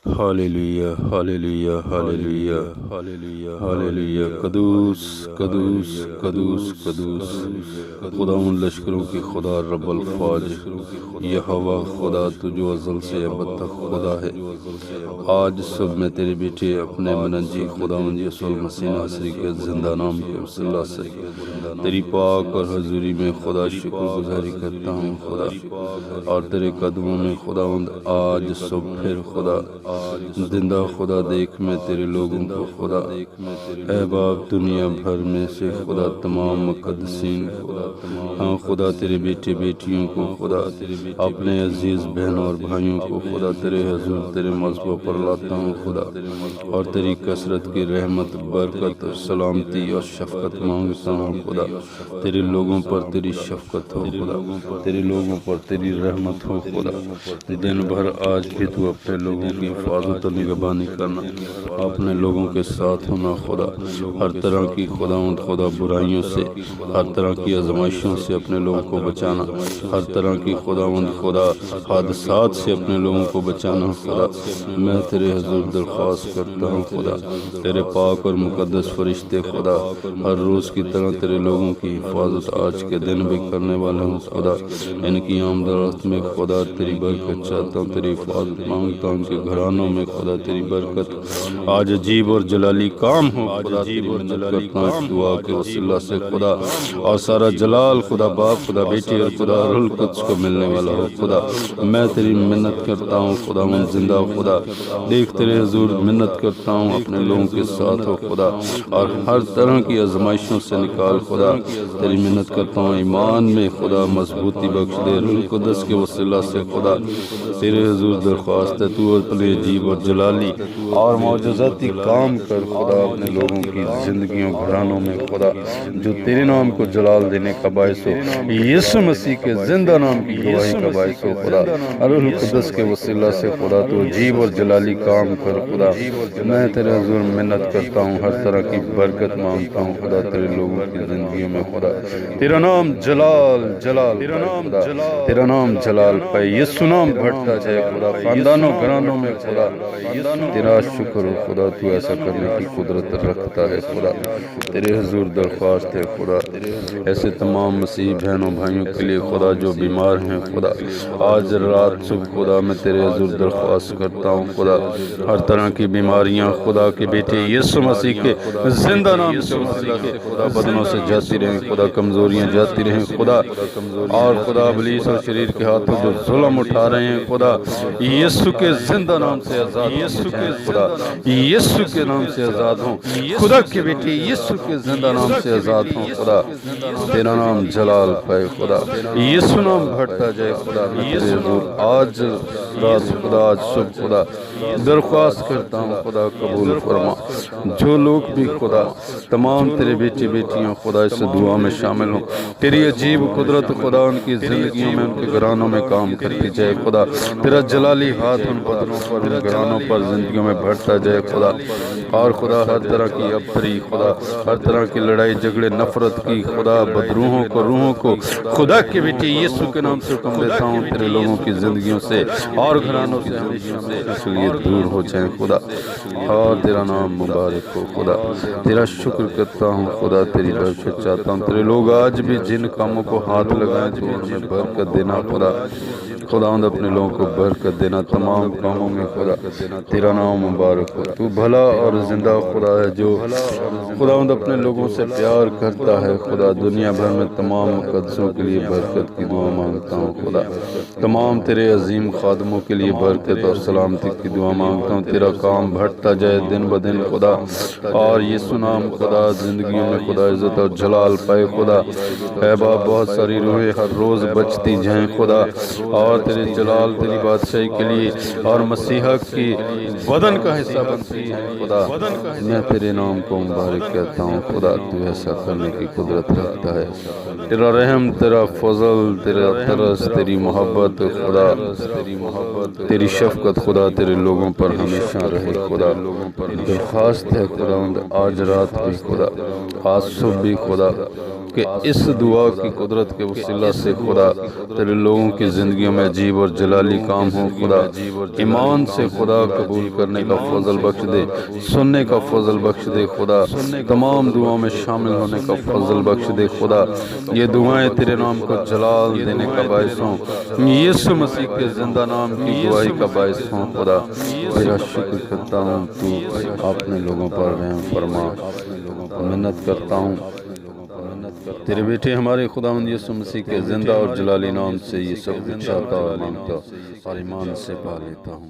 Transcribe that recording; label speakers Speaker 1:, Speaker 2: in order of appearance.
Speaker 1: Hallelujah hallelujah hallelujah hallelujah hallelujah कदूस कदूस कदूस कदूस खुदा उन लश्करों की खुदा रब्बुल फौज यहोवा खुदा तू जो अज़ल से अबद तक खुदा है। आज सब मैं तेरे बेटे अपने मनजी खुदा यसुल मसीह नासरी के जिंदा नाम के वसीला से तेरी पाक और हजूरी में खुदा शुक्रगुजारी करता हूँ खुदा, और तेरे कदमों में खुदावंद आज सब फिर खुदा जिंदा खुदा देख मैं तेरे लोगों को खुदा अहबाब दुनिया भर में से खुदा तमाम मुक़द्दसीन हाँ खुदा तेरे बेटे बेटियों को खुदा अपने अजीज बहनों और भाइयों को खुदा तेरे हजूर तेरे मज़हब पर लाता हूँ खुदा, और तेरी कसरत की रहमत बरकत सलामती और शफ़क़त मांगता हूँ खुदा। तेरे लोगों पर तेरी शफ़क़त हो खुदा, तेरे लोगों पर तेरी रहमत हो खुदा। दिन भर आज भी तू अपने लोगों की हिफाजत और निगरानी करना, अपने लोगों के साथ होना खुदा। हर तरह की खुदा बुराइयों से, हर तरह की आजमाइशों से अपने लोगों को बचाना, हर तरह की खुदा हादसात से अपने लोगों को बचाना खुदा। मैं तेरे हजूर दरख्वास्त करता हूँ खुदा, तेरे पाक और मुकद्दस फरिश्ते खुदा हर रोज़ की तरह तेरे लोगों की हिफाजत आज के दिन भी करने वाले हूँ खुदा। इनकी आमदरत में खुदा तेरी बरकत चाहता हूँ, तेरी हिफाजत मांगता हूँ। इनके घरानों में खुदा तेरी बरकत आज अजीब और जलाली काम हो खुदा। तेरी मन्नत करता हूँ इस दुआ के वसीला से खुदा, और सारा जलाल खुदा बाप खुदा बेटी और खुदा रुल कुद्स को मिलने वाला हो खुदा। मैं तेरी मिन्नत करता हूँ खुदा मन जिंदा खुदा देख तेरे हजूर मिन्नत करता हूँ अपने लोगों के साथ हो खुदा, और हर तरह की आजमाइशों से निकाल खुदा। तेरी मिन्नत करता हूँ ईमान में खुदा मजबूती बख्श दे रुल कुद्स के वसीला से खुदा। तेरे हजूर दरख्वास्त है तू अपने अजीब और जलाली और मौजज़ाती काम कर खुदा अपने लोगों की जिंदगियों घरानों में खुदा, जो तेरे नाम को जलाल देने का बायस हो, यीशु मसीह के जिंदा नाम की गवाही का बायस हो खुदा। रुल कुद्स के वसीला से खुदा तो अजीब और जलाली काम कर खुदा। मैं तेरे हजूर मिन्नत करता हूँ, हर तरह की बरकत मांगता हूँ खुदा तेरे लोगों की जिंदगियों में खुदा। तेरा नाम जलाल जलाल तेरा नाम जलाल तेरा नाम जलाल पाए, यीशु नाम बढ़ता जाए खुदा खानदानों घरानों में खुदा। तेरा शुक्र हो खुदा, तू ऐसा करने की कुदरत रखता है खुदा। तेरे हजूर दरख्वास्त है खुदा ऐसे तमाम मसीह बहनों भाइयों के लिए खुदा जो बीमार हैं खुदा, आज रात सुबह खुदा मैं तेरे हजूर दरख्वास्त करता हूँ खुदा। हर तरह की बीमारियाँ खुदा के बेटे यीशु मसीह के जिंदा नाम से खुदा बदनों से जाती रहें खुदा, कमजोरियाँ जाती रहें खुदा, और खुदा इब्लीस और शरीर के हाथों जो जुल्म उठा रहे हैं खुदा यीशु के जिंदा नाम से आजाद, यीशु के खुदा यीशु के नाम से आजाद हों खुदा के बेटे यीशु के जिंदा नाम से आजाद हों खुदा। तेरा नाम जलाल पाए खुदा, यीशु नाम बढ़ता जाए खुदा। मैं तेरे हजूर आज रात खुदा आज सुबह खुदा दरख्वास्त करता हूँ खुदा कबूल फरमा। जो लोग भी खुदा तमाम तेरे बेटे बेटियाँ खुदा इस दुआ में शामिल हों, तेरी अजीब कुदरत खुदा उनकी जिंदगियों में उनके घरानों में काम करती जाए खुदा। तेरा जलाली हाथ उन बदनों पर उन घरानों पर जिंदगियों में बढ़ता जाए खुदा। और खुदा हर तरह की अबतरी खुदा, हर तरह की लड़ाई झगड़े नफरत की खुदा बदरूहों को रूहों को खुदा के बेटे यीशु के नाम से हुक्म देता हूँ तेरे लोगों की जिंदगियों से और घरानों की जिंदगियों से इसलिए दूर हो जाए खुदा, और तेरा नाम मुबारक हो खुदा। तेरा शुक्र करता हूँ खुदा, तेरी बरकत चाहता हूँ। तेरे लोग आज भी जिन कामों को हाथ लगाए तो उनमें बरकत देना खुदा। खुदावंद अपने लोगों को बरकत देना तमाम कामों में खुदा। तेरा नाम मुबारक हो, तू भला और जिंदा खुदा है जो खुदावंद अपने लोगों से प्यार करता है खुदा। दुनिया भर में तमाम मुकद्दसों के लिए बरकत की दुआ मांगता हूँ खुदा। तमाम तेरे अजीम खादमों के लिए बरकत और सलामती की दुआ मांगता हूँ। तेरा काम बढ़ता जाए दिन ब दिन खुदा, और ये सुनाम खुदा जिंदगी में खुदा इज्जत और जलाल पाए खुदा। है बाप बहुत सारी रूहें हर रोज़ बचती जाएँ खुदा, और तेरे जलाल तेरी बादशाही के लिए और मसीहा की बदन का हिस्सा बनती है खुदा। मैं तेरे नाम को मुबारक कहता हूँ खुदा, तू ऐसा करने की कुदरत रखता है। तेरा रहम तेरा फजल तेरा तरस तेरी मोहब्बत खुदा, तेरी शफकत खुदा तेरे लोगों पर हमेशा रहे खुदा। दरख्वास्त है खुदा आज रात भी खुदा, आज सुबह भी खुदा, कि इस दुआ की कुदरत के वसीला से खुदा तेरे लोगों की ज़िंदगियों में عجیب اور جلالی کام ہو خدا، ایمان سے خدا قبول کرنے کا فضل بخش دے، سننے کا فضل بخش دے خدا، تمام دعاؤں میں شامل ہونے کا فضل بخش دے خدا۔ یہ دعائیں تیرے نام کو جلال دینے کا باعث ہوں، یسوع مسیح کے زندہ نام کی گواہی کا باعث ہوں خدا۔ تیرا شکر کرتا ہوں، تو اپنے لوگوں پر رحم فرما، منت کرتا ہوں تیرے بیٹے ہمارے خداوند یسوع مسیح کے زندہ اور جلالی نام سے یہ سب کچھ چاہتا اور ایمان سے پا لیتا ہوں۔